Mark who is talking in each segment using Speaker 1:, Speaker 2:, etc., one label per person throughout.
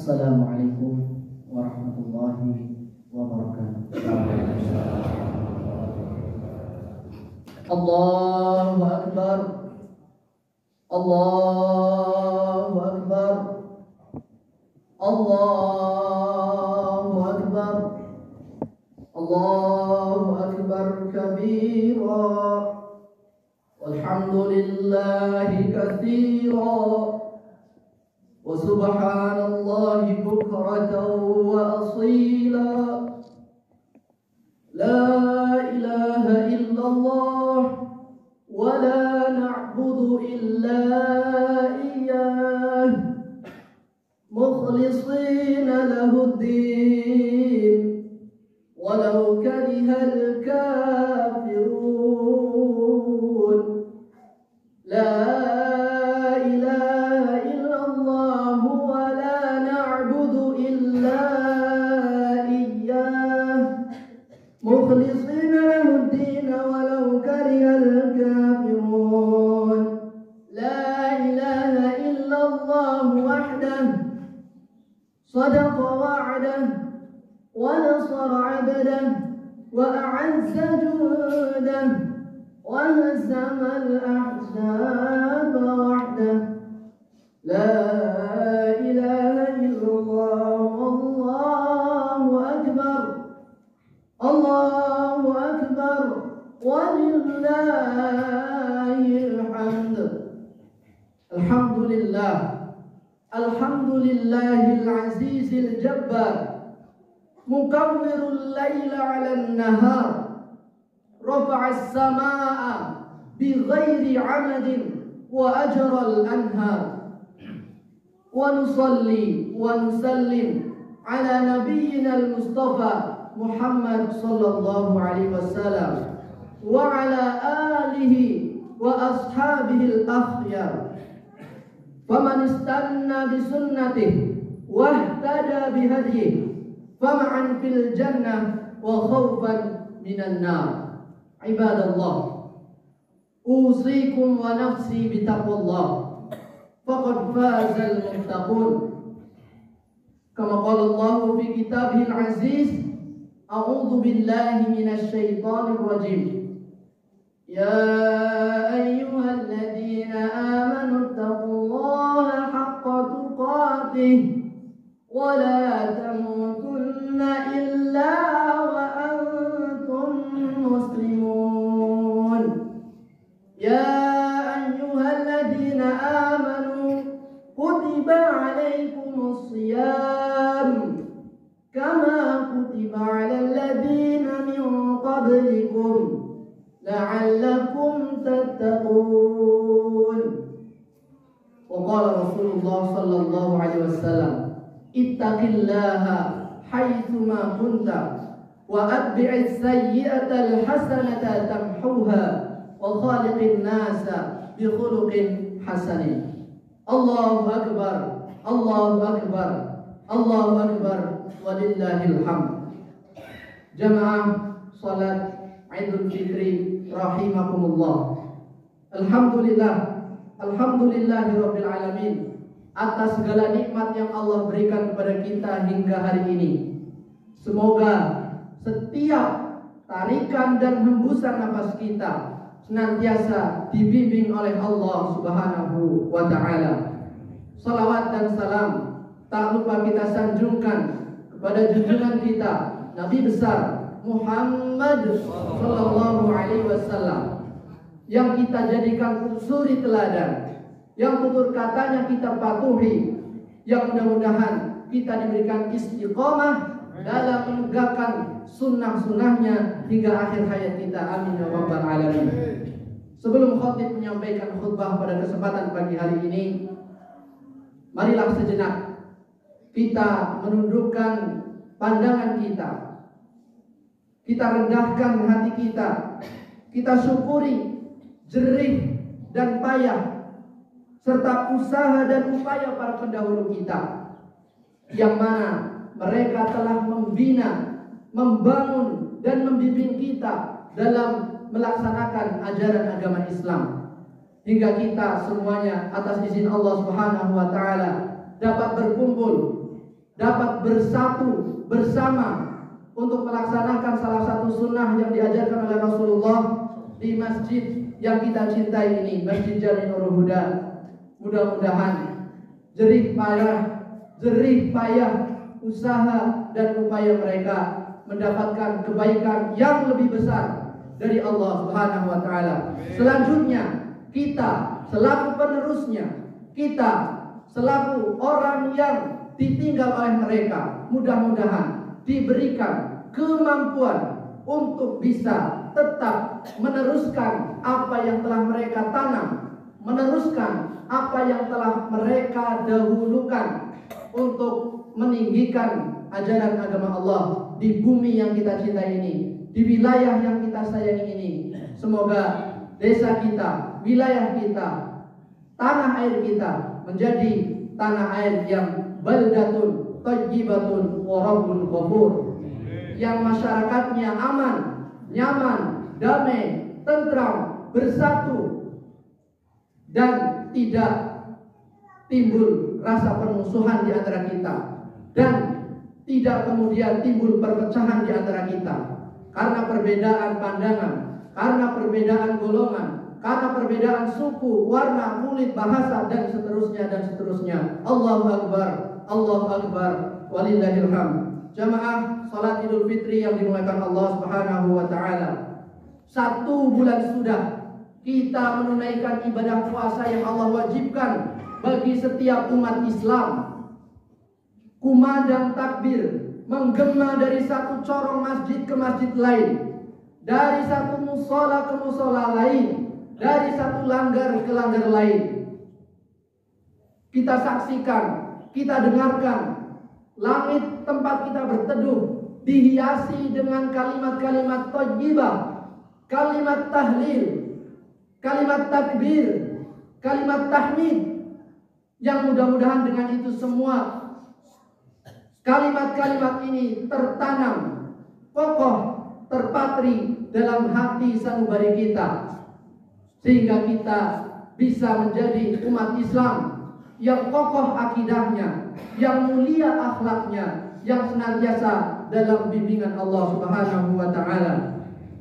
Speaker 1: Assalamualaikum warahmatullahi wabarakatuh. Allahu Akbar. Allahu Akbar. Allahu Akbar. Allahu Akbar kabira. Walhamdulillahi katsira. Wa subhanallahi bukratan wa asila. La ilaha illallah wa la na'budu illa iyyah mukhlishina lahuddin walau karihal kafirun. La مخلصين له الدين ولو كره الكافرون. لا إله إلا الله وحده صدق وعده ونصر عبده وأعز جنده وهزم الأحزاب وحده. لا إله إلا الله والله أكبر. Allahu Akbar walillahil hamd. Alhamdulillah. Alhamdulillahil azizil jabbar. Mukawwirul laila 'alan nahar. Rafa'as samaa'a bighairi 'amadin wa ajral anhar. Wa nusalli wa nusallim ala nabiyyina al-mustafa Muhammad sallallahu alaihi wasallam wa ala alihi wa ashabihi al-akhyar. Faman istanna bi sunnatihi wa ihtada bi hadihi fama'an fil jannah wa khawfan minan nar. Ibadallah, usikum wa nafsi bi taqwallah faqad fazal muttaqun. Kama qala Allah fi kitabihil aziz, A'udzu billahi minasy syaithanir rajim. Ya ayyuhalladzina amanu taqullaha haqqa tuqatih wa la tamutunna illa wa antum muslimun. Ya ayyuhalladzina amanu kutiba 'alaikumus shiyam kama kutiba 'alal ladzina min qablikum la'allakum tattaqun. Wa qala Rasulullah sallallahu alaihi wasallam, ittaqillaha haitsu ma kunta wa atbi'is sayyi'ata al-hasanata tamhuha wa khaliqin nasa bi khuluqin hasanin. Allahu akbar. Allahu akbar. Allahu akbar. Walillahil hamd. Jamaah salat Idul Fitri rahimakumullah. Alhamdulillahirabbil alamin atas segala nikmat yang Allah berikan kepada kita hingga hari ini. Semoga setiap tarikan dan hembusan nafas kita senantiasa dibimbing oleh Allah Subhanahu wa taala. Salawat dan salam tak lupa kita sanjungkan kepada junjungan kita Nabi besar Muhammad sallallahu alaihi wasallam yang kita jadikan suri teladan, yang tutur katanya kita patuhi, yang mudah-mudahan kita diberikan istiqomah dalam menegakkan sunnah-sunnahnya hingga akhir hayat kita. Amin ya rabbal alamin. Sebelum khatib menyampaikan khutbah pada kesempatan pagi hari ini, marilah sejenak kita menundukkan pandangan kita. Kita rendahkan hati kita. Kita syukuri jerih dan payah serta usaha dan upaya para pendahulu kita, yang mana mereka telah membina, membangun dan membimbing kita dalam melaksanakan ajaran agama Islam, hingga kita semuanya atas izin Allah Subhanahu wa taala dapat berkumpul dapat bersatu bersama untuk melaksanakan salah satu sunnah yang diajarkan oleh Rasulullah di masjid yang kita cintai ini, Masjid Jami Nurul Huda. Mudah-mudahan jerih payah usaha dan upaya mereka mendapatkan kebaikan yang lebih besar dari Allah Subhanahu wa taala. Selanjutnya, kita selaku penerusnya, kita selaku orang yang ditinggal oleh mereka, mudah-mudahan diberikan kemampuan untuk bisa tetap meneruskan apa yang telah mereka tanam, meneruskan apa yang telah mereka dahulukan untuk meninggikan ajaran agama Allah di bumi yang kita cintai ini, di wilayah yang kita sayangi ini. Semoga desa kita, wilayah kita, tanah air kita menjadi tanah air yang baldatun thayyibatun wa rabbun ghafur, yang masyarakatnya aman, nyaman, damai, tentram, bersatu, dan tidak timbul rasa permusuhan di antara kita, dan tidak kemudian timbul perpecahan di antara kita karena perbedaan pandangan, karena perbedaan golongan, karena perbedaan suku, warna, kulit, bahasa, dan seterusnya. Allahu Akbar, Allahu Akbar, walillahil hamd. Jamaah salat Idul Fitri yang dimuliakan Allah Subhanahu wa taala. 1 bulan sudah kita menunaikan ibadah puasa yang Allah wajibkan bagi setiap umat Islam. Kumandang takbir menggema dari satu corong masjid ke masjid lain, dari satu musola ke musola lain, dari satu langgar ke langgar lain. Kita saksikan, kita dengarkan langit tempat kita berteduh dihiasi dengan kalimat-kalimat thayyibah, kalimat tahlil, kalimat takbir, kalimat tahmid, yang mudah-mudahan dengan itu semua kalimat-kalimat ini tertanam, kokoh, terpatri dalam hati sanubari kita, sehingga kita bisa menjadi umat Islam yang kokoh akidahnya, yang mulia akhlaknya, yang senantiasa dalam bimbingan Allah Subhanahu wa taala.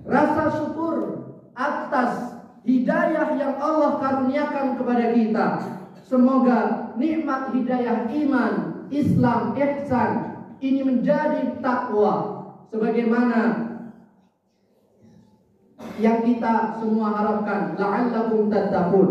Speaker 1: Rasa syukur atas hidayah yang Allah karuniakan kepada kita. Semoga nikmat hidayah iman, Islam, ihsan ini menjadi takwa sebagaimana yang kita semua harapkan. La'allakum tattaqun.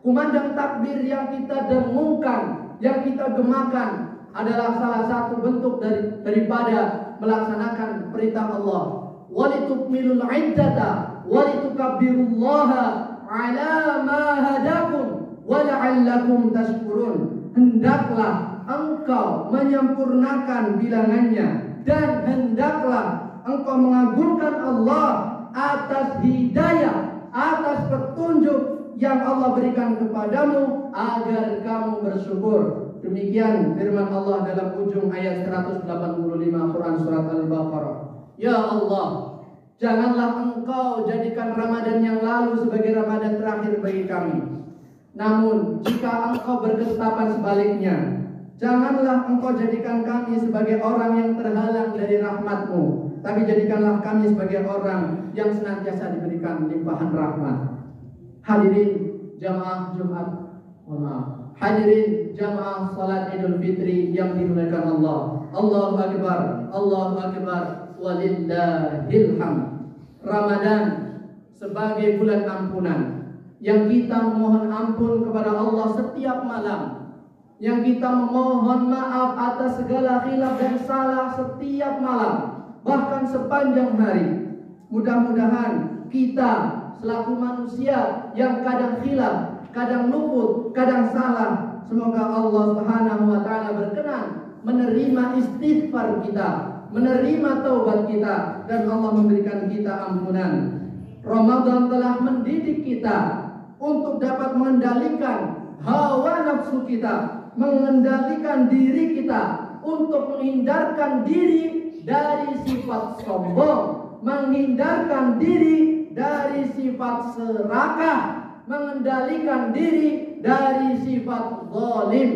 Speaker 1: Kumandang takbir yang kita dengungkan, yang kita gemakan adalah salah satu bentuk daripada melaksanakan perintah Allah. Walitukmilul iddata walitukabbirullaha ala ma hadakum wala'allakum tashkurun. Hendaklah engkau menyempurnakan bilangannya, dan hendaklah engkau mengagungkan Allah atas hidayah, atas petunjuk yang Allah berikan kepadamu agar kamu bersyukur. Demikian firman Allah dalam ujung ayat 185 Quran surat Al-Baqarah. Ya Allah, janganlah engkau jadikan Ramadan yang lalu sebagai Ramadan terakhir bagi kami. Namun jika engkau berketetapan sebaliknya, janganlah engkau jadikan kami sebagai orang yang terhalang dari rahmat-Mu, tapi jadikanlah kami sebagai orang yang senantiasa diberikan limpahan rahmat. Hadirin jamaah Jumat, hadirin jamaah salat Idul Fitri yang dimuliakan Allah. Allahu Akbar, Allahu Akbar, walillahil hamd. Ramadan sebagai bulan ampunan, yang kita memohon ampun kepada Allah setiap malam, yang kita memohon maaf atas segala khilaf dan salah setiap malam, bahkan sepanjang hari. Mudah-mudahan kita selaku manusia yang kadang khilaf, kadang luput, kadang salah, semoga Allah Subhanahu wa taala berkenan menerima istighfar kita, menerima taubat kita, dan Allah memberikan kita ampunan. Ramadan telah mendidik kita untuk dapat mengendalikan hawa nafsu kita, mengendalikan diri kita, untuk menghindarkan diri dari sifat sombong, menghindarkan diri dari sifat serakah, mengendalikan diri dari sifat zalim.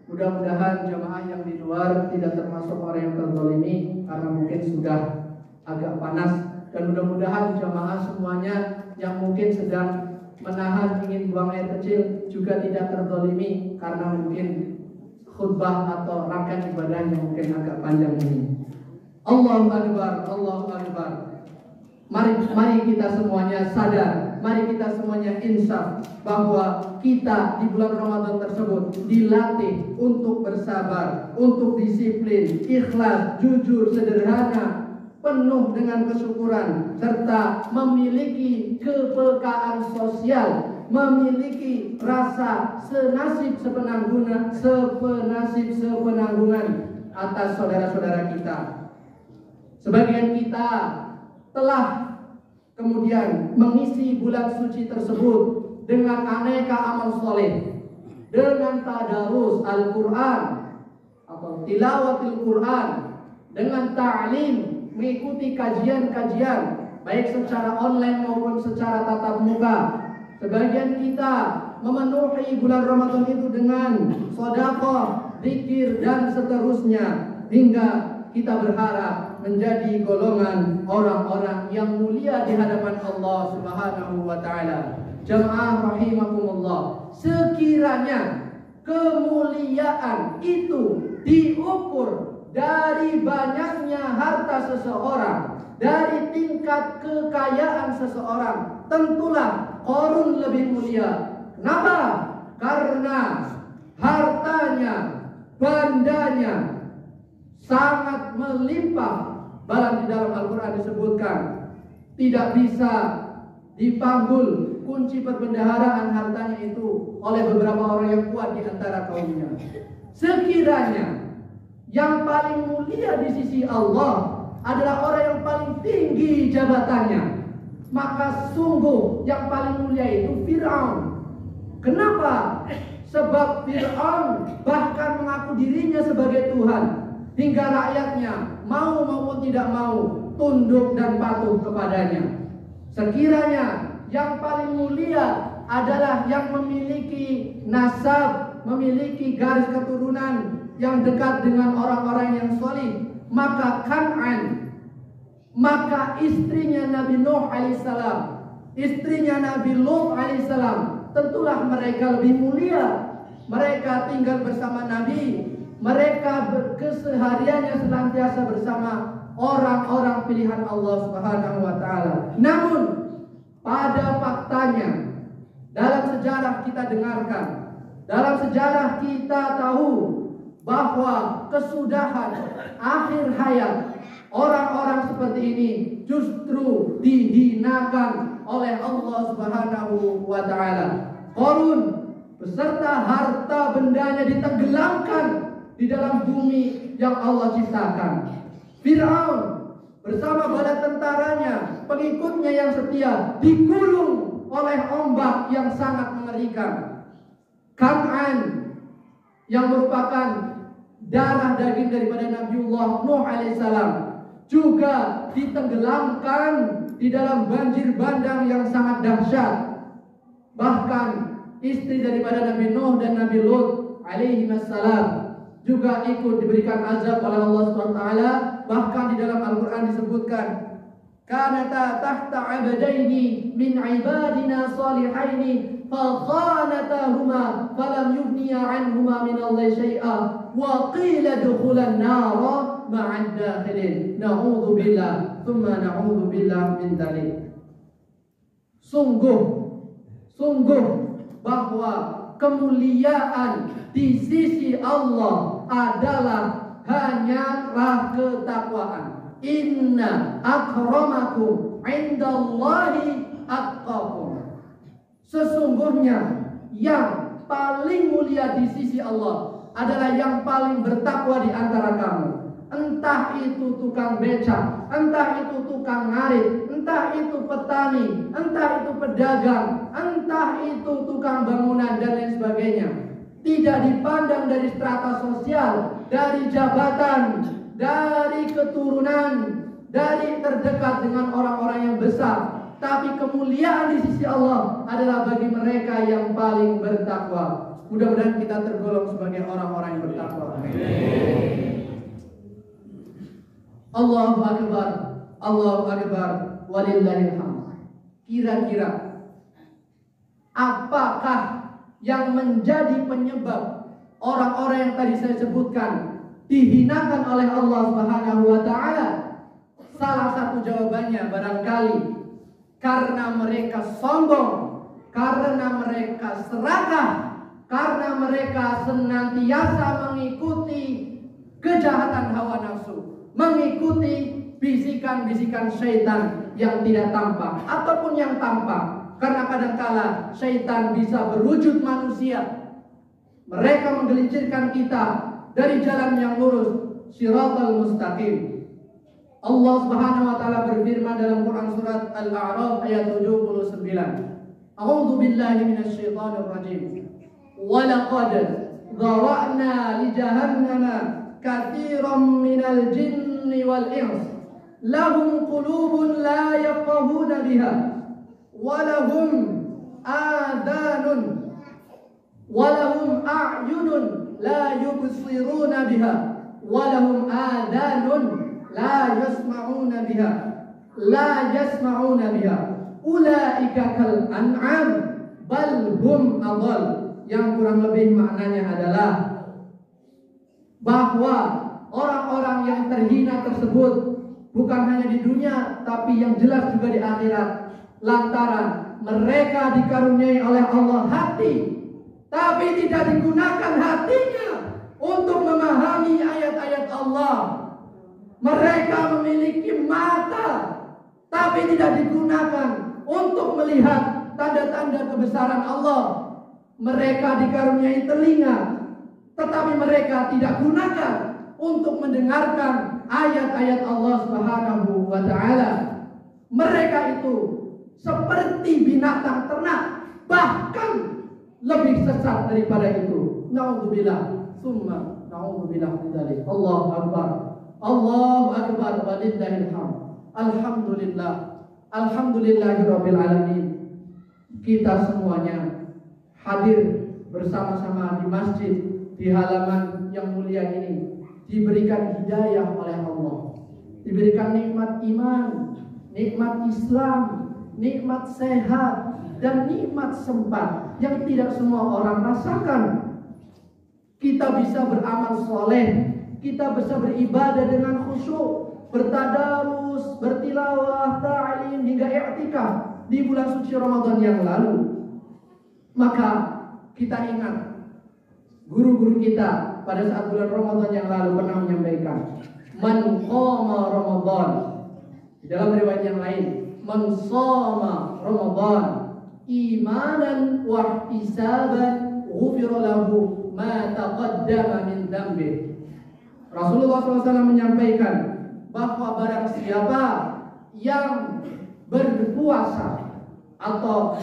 Speaker 1: Mudah-mudahan jamaah yang di luar tidak termasuk orang yang terzalimi karena mungkin sudah agak panas, dan mudah-mudahan jamaah semuanya yang mungkin sedang menahan ingin buang air kecil juga tidak terzalimi karena mungkin khutbah atau rangkaian ibadah yang mungkin agak panjang ini. Allahu Akbar, Allahu Akbar. Mari kita semuanya sadar, mari kita semuanya insaf bahwa kita di bulan Ramadan tersebut dilatih untuk bersabar, untuk disiplin, ikhlas, jujur, sederhana, penuh dengan kesyukuran, serta memiliki kepekaan sosial, memiliki rasa senasib sepenanggungan atas saudara-saudara kita. Sebagian kita telah kemudian mengisi bulan suci tersebut dengan aneka amal soleh, dengan tadarus Al-Quran atau tilawatil Quran, dengan ta'lim, mengikuti kajian-kajian baik secara online maupun secara tatap muka. Sebagian kita memenuhi bulan Ramadan itu dengan sedekah, zikir dan seterusnya, hingga kita berharap menjadi golongan orang-orang yang mulia di hadapan Allah Subhanahu wa taala. Jamaah rahimakumullah, sekiranya kemuliaan itu diukur dari banyaknya harta seseorang, dari tingkat kekayaan seseorang, tentulah Qarun lebih mulia. Kenapa? Karena hartanya, bandanya sangat melimpah. Bahkan di dalam Al-Quran disebutkan tidak bisa dipanggul kunci perbendaharaan hartanya itu oleh beberapa orang yang kuat di antara kaumnya. Sekiranya yang paling mulia di sisi Allah adalah orang yang paling tinggi jabatannya, maka sungguh yang paling mulia itu Fir'aun. Kenapa? Sebab Fir'aun bahkan mengaku dirinya sebagai Tuhan, hingga rakyatnya mau maupun tidak mau tunduk dan patuh kepadanya. Sekiranya yang paling mulia adalah yang memiliki nasab, memiliki garis keturunan yang dekat dengan orang-orang yang salih, maka Kan'an, maka istrinya Nabi Nuh alaihissalam, istrinya Nabi Lut alaihissalam, tentulah mereka lebih mulia. Mereka tinggal bersama Nabi, mereka kesehariannya senantiasa bersama orang-orang pilihan Allah Subhanahu wa taala. Namun pada faktanya, dalam sejarah kita dengarkan, dalam sejarah kita tahu bahwa kesudahan akhir hayat orang-orang seperti ini justru dihinakan oleh Allah Subhanahu wa taala. Qarun beserta harta bendanya ditenggelamkan di dalam bumi yang Allah ciptakan. Fir'aun bersama bala tentaranya, pengikutnya yang setia, digulung oleh ombak yang sangat mengerikan. Kan'an yang merupakan darah daging daripada Nabiullah Nuh alaihissalam juga ditenggelamkan di dalam banjir bandang yang sangat dahsyat. Bahkan istri daripada Nabi Nuh dan Nabi Lut alaihi wassalam juga ikut diberikan azab oleh Allah SWT. Bahkan di dalam Al-Quran disebutkan, kanata tahta abadaini min ibadina salihaini fakhanatahuma falam yubniya anhuma min Allah syai'a wa qila dukhulan nara ma'ad dakhilin na'udhu billah thumma na'udhu billah min dhalik. Sungguh bahwa kemuliaan di sisi Allah adalah hanyalah ketakwaan. Inna akramakum indallahi atqakum. Sesungguhnya yang paling mulia di sisi Allah adalah yang paling bertakwa di antara kamu. Entah itu tukang becak, entah itu tukang ngarit, entah itu petani, entah itu pedagang, entah itu tukang bangunan dan lain sebagainya. Tidak dipandang dari strata sosial, dari jabatan, dari keturunan, dari terdekat dengan orang-orang yang besar. Tapi kemuliaan di sisi Allah adalah bagi mereka yang paling bertakwa. Mudah-mudahan kita tergolong sebagai orang-orang yang bertakwa. Allahu Akbar, Allahu Akbar, walillahil hamd. Kira-kira apakah yang menjadi penyebab orang-orang yang tadi saya sebutkan dihinakan oleh Allah Subhanahu wa taala? Salah satu jawabannya barangkali karena mereka sombong, karena mereka serakah, karena mereka senantiasa mengikuti kejahatan hawa nafsu, mengikuti bisikan-bisikan syaitan yang tidak tampak ataupun yang tampak. Karena kadangkala syaitan bisa berwujud manusia. Mereka menggelincirkan kita dari jalan yang lurus, Shiratal Mustaqim. Allah Subhanahu wa taala berfirman dalam Quran surat Al-A'raf ayat 79. A'udzu billahi minasyaitonir rajim. Wa laqad dhara'na li jahannama katsiran minal jinni wal ins. Lahum qulubun la yafqahuna biha wa lahum adhanun wa lahum a'yunun la yubsiruna biha wa lahum adhanun la yasma'una biha ulaika kal an'am bal hum adall. Yang kurang lebih maknanya adalah bahwa orang-orang yang terhina tersebut bukan hanya di dunia tapi yang jelas juga di akhirat, lantaran mereka dikaruniai oleh Allah hati tapi tidak digunakan hatinya untuk memahami ayat-ayat Allah. Mereka memiliki mata tapi tidak digunakan untuk melihat tanda-tanda kebesaran Allah. Mereka dikaruniai telinga tetapi mereka tidak gunakan untuk mendengarkan ayat-ayat Allah Subhanahu wa taala. Mereka itu seperti binatang ternak, bahkan lebih sesat daripada itu. Naudzubillah, summa naudzubillah min dzalik. Allahu akbar. Allahu akbar walillahil hamd. Alhamdulillah. Alhamdulillahirabbil alamin. Kita semuanya hadir bersama-sama di masjid di halaman yang mulia ini, diberikan hidayah oleh Allah, diberikan nikmat iman, nikmat Islam, nikmat sehat, dan nikmat sempat yang tidak semua orang rasakan. Kita bisa beramal soleh, kita bisa beribadah dengan khusyuk, bertadarus, bertilawah, ta'lim hingga i'tikaf di bulan suci Ramadan yang lalu. Maka kita ingat guru-guru kita pada saat bulan Ramadan yang lalu pernah menyampaikan, man qama Ramadan. Di dalam riwayat yang lain, man shama Ramadan imanan wa ihtisaban ghufira lahu ma taqaddama min dzambi. Rasulullah SAW menyampaikan bahwa barang siapa yang berpuasa atau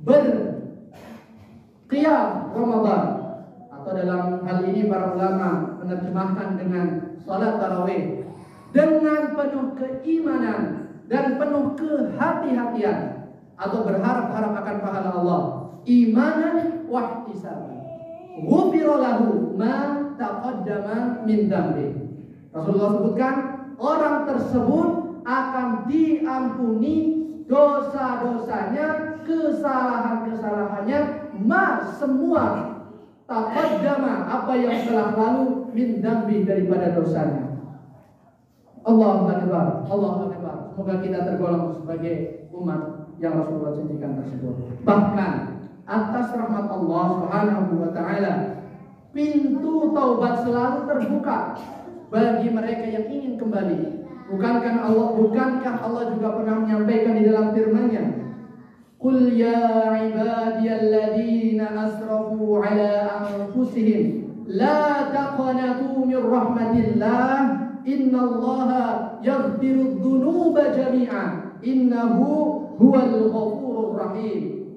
Speaker 1: berqiyam Ramadan, atau dalam hal ini para ulama menerjemahkan dengan salat tarawih, dengan penuh keimanan dan penuh kehati-hatian atau berharap-harap akan pahala Allah, imanan wa ihtisaban, ghufira lahu ma taqaddama min dzambi. Rasulullah sebutkan orang tersebut akan diampuni dosa-dosanya, kesalahan-kesalahannya, semua taqaddama, apa yang telah lalu, min dzambi, daripada dosanya. Allahu akbar, Allahu akbar. Semoga kita tergolong sebagai umat yang Rasulullah janjikan tersebut. Bahkan atas rahmat Allah Subhanahu wa taala, pintu taubat selalu terbuka bagi mereka yang ingin kembali. Bukankah Allah juga pernah menyampaikan di dalam firman-Nya, qul ya ibadiyalladzina asrafu ala anfusihim la taqnatu min rahmatillah innallaha yaghfirudz dzunuba jami'a innahu huwal ghafurur rahim.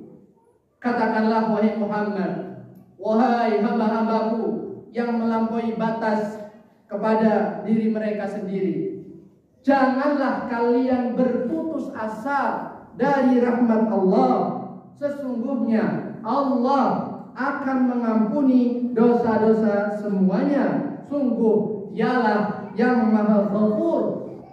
Speaker 1: Katakanlah wahai Muhammad, wahai hamba-hambaku yang melampaui batas kepada diri mereka sendiri, janganlah kalian berputus asa dari rahmat Allah. Sesungguhnya Allah akan mengampuni dosa-dosa semuanya. Sungguh dialah yang maha ghafur,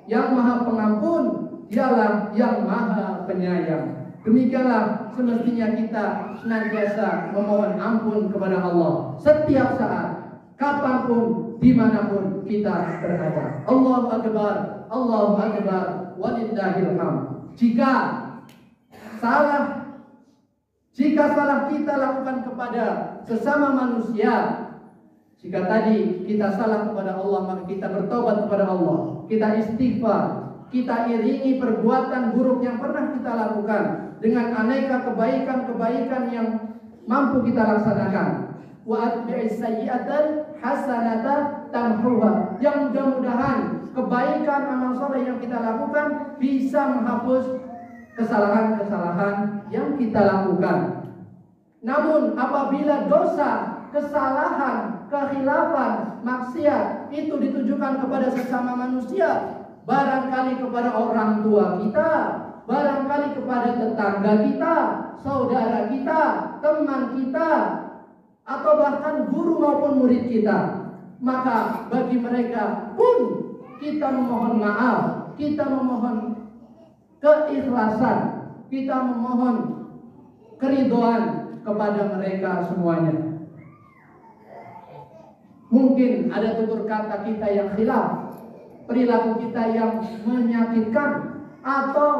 Speaker 1: yang maha pengampun, dialah yang maha penyayang. Demikianlah semestinya kita senantiasa memohon ampun kepada Allah setiap saat, kapanpun, dimanapun kita berada. Allahu Akbar, Allahu Akbar, walillahil hamd. Jika salah kita lakukan kepada sesama manusia, jika tadi kita salah kepada Allah, maka kita bertobat kepada Allah, kita istighfar, kita iringi perbuatan buruk yang pernah kita lakukan dengan aneka kebaikan-kebaikan yang mampu kita laksanakan. Wa atbi'is sayyi'atal hasanata tamhuha. Yang mudah-mudahan kebaikan amal soleh yang kita lakukan bisa menghapus kesalahan-kesalahan yang kita lakukan. Namun apabila dosa, kesalahan, kekhilafan, maksiat itu ditujukan kepada sesama manusia, barangkali kepada orang tua kita, barangkali kepada tetangga kita, saudara kita, teman kita, atau bahkan guru maupun murid kita, maka bagi mereka pun kita memohon maaf, kita memohon keikhlasan, kita memohon keridhaan kepada mereka semuanya. Mungkin ada tutur kata kita yang khilaf, perilaku kita yang menyakitkan, atau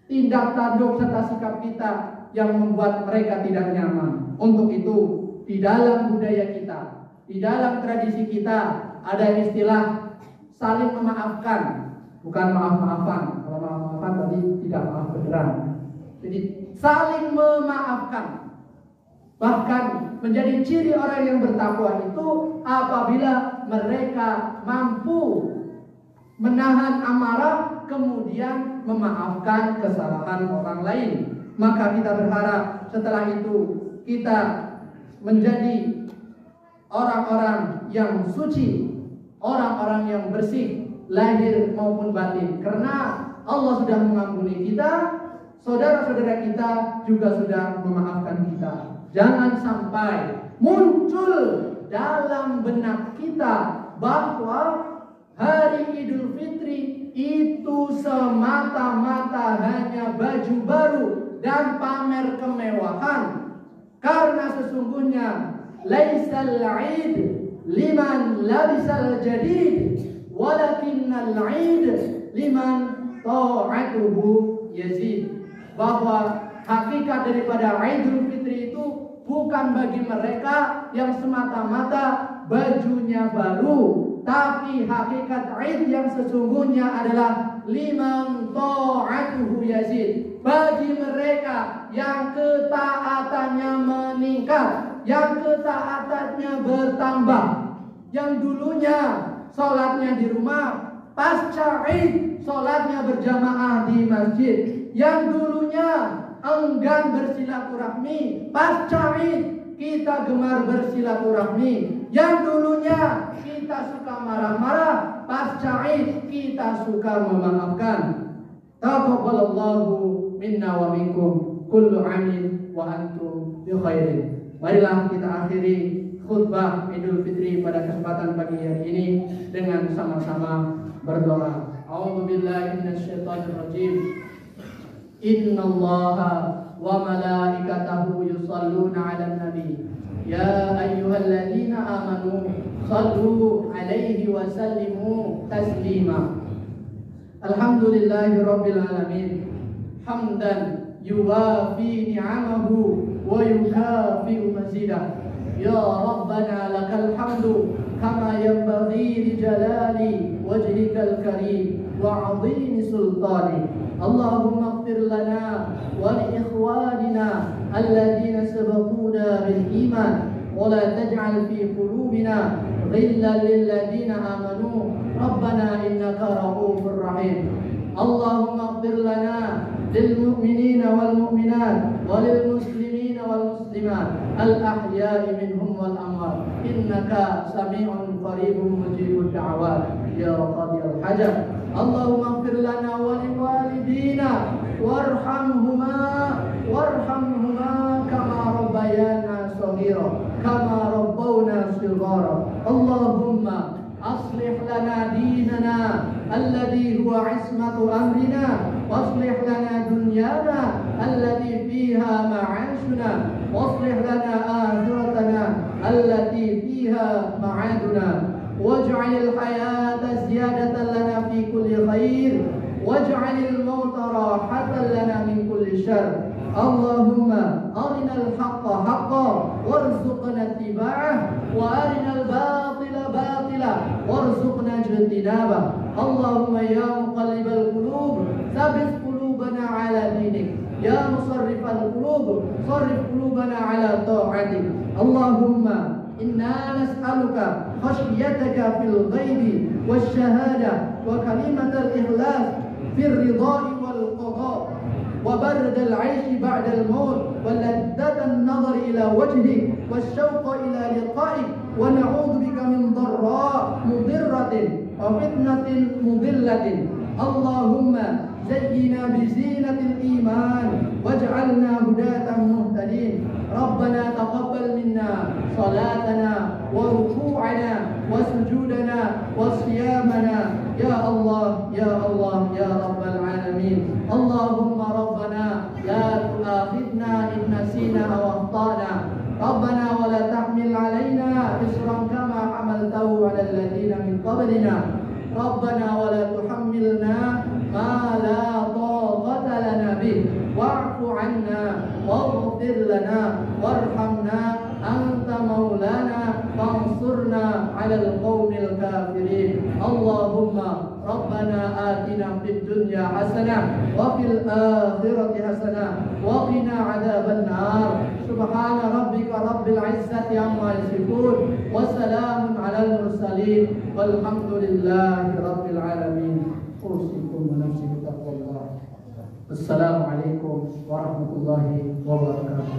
Speaker 1: tindak tanduk serta sikap kita yang membuat mereka tidak nyaman. Untuk itu, di dalam budaya kita, di dalam tradisi kita, ada istilah saling memaafkan, bukan maaf-maafan. Kalau maaf-maafan tadi tidak maaf beneran. Jadi saling memaafkan. Bahkan menjadi ciri orang yang bertakwa itu apabila mereka mampu menahan amarah, kemudian memaafkan kesalahan orang lain. Maka kita berharap setelah itu kita menjadi orang-orang yang suci, orang-orang yang bersih, lahir maupun batin. Karena Allah sudah mengampuni kita, saudara-saudara kita juga sudah memaafkan kita. Jangan sampai muncul dalam benak kita bahwa hari Idul Fitri itu semata-mata hanya baju baru dan pamer kemewahan. Karena sesungguhnya laisal 'id liman labisal jadid, walakinnal 'id liman ta'atuhu yazid. Bahwa hakikat daripada Idul Fitri itu bukan bagi mereka yang semata-mata bajunya baru, tapi hakikat Id yang sesungguhnya adalah liman ta'atuhu yazid, bagi mereka yang ketaatannya meningkat, yang ketaatannya bertambah, yang dulunya sholatnya di rumah, pasca Id sholatnya berjamaah di masjid, yang dulunya enggan bersilaturahmi, pasca Id kita gemar bersilaturahmi, yang dulunya kita suka marah-marah, pasca Id kita suka memaafkan. Taqabbalallahu minna wa minkum kullu amin wa antum bi khairin. Marilah kita akhiri khutbah Idul Fitri pada kesempatan pagi hari ini dengan sama-sama berdoa. A'udzu billahi minasyaitonir rajim. Innallaha wa malaikatahu yusalluna 'alan nabi. Ya ayyuhalladzina amanu sallu 'alaihi wa sallimu taslima. Alhamdulillahirabbil alamin. Hamdan yuwafi ni'amahu wa yukafi'u mazidah. Ya Rabbana lakal hamdu kama yanbaghi li jalali wajhikal karim wa 'azimi sultani. Allahumma ighfir lana wa li ikhwanina alladhina sabaquna bil iman wa la taj'al fi qulubina ghillan lil ladzina amanu rabbana innaka ra'ufur rahim. Allahumma ighfir lana lil mu'minina wal mu'minat wa lil muslimina wal muslimat al ahya'i minhum wal amwat innaka sami'un qaribun mujibud da'awat ya qadiyal hajat. Allahumma ighfir lana wa li walidina warhamhuma kama rabbayana الغرق. اللهم أصلح لنا ديننا الذي هو عصمة أمرنا، واصلح لنا دنيانا التي فيها معاشنا، واصلح لنا آخرتنا التي فيها معادنا، واجعل الحياة زيادة لنا في كل خير، واجعل الموت راحة لنا من كل شر. اللهم أرنا الحق حقا وارزقنا اتباعه، وأرنا الباطل باطلا وارزقنا اجتنابه. اللهم يا مقلب القلوب ثبت قلوبنا على دينك، يا مصرف القلوب صرف قلوبنا على طاعتك. اللهم إنا نسألك خشيتك في الغيب والشهادة، وكلمة الإخلاص في الرضا والقضاء، وبرد العيش بعد الموت، ولذة النظر إلى وجهك، والشوق إلى لقائك. ونعوذ بك من ضراء مضرة وفتنة مضلة. اللهم زينا بزينة الإيمان واجعلنا هداة مهتدين. ربنا تقبل منا صلاتنا وركوعنا وسجودنا وصيامنا يا الله يا الله يا رب العالمين. اللهم ربنا لا تؤاخذنا إن نسينا أو أخطأنا. ربنا ولا تحمل علينا إصرا كما حملته على الذين من قبلنا. ربنا ولا تحملنا ما لا طاقة لنا به، واعف عنا واغفر لنا وارحمنا، أنت مولانا فانصرنا على القوم الكافرين. اللهم ربنا آتنا في الدنيا حسنة وفي الآخرة حسنة وقنا عذاب النار. سبحان ربك رب العزة عما يصفون، وسلام على المرسلين، والحمد لله رب العالمين. أوصيكم ونفسي بتقوى الله. السلام عليكم ورحمة الله وبركاته.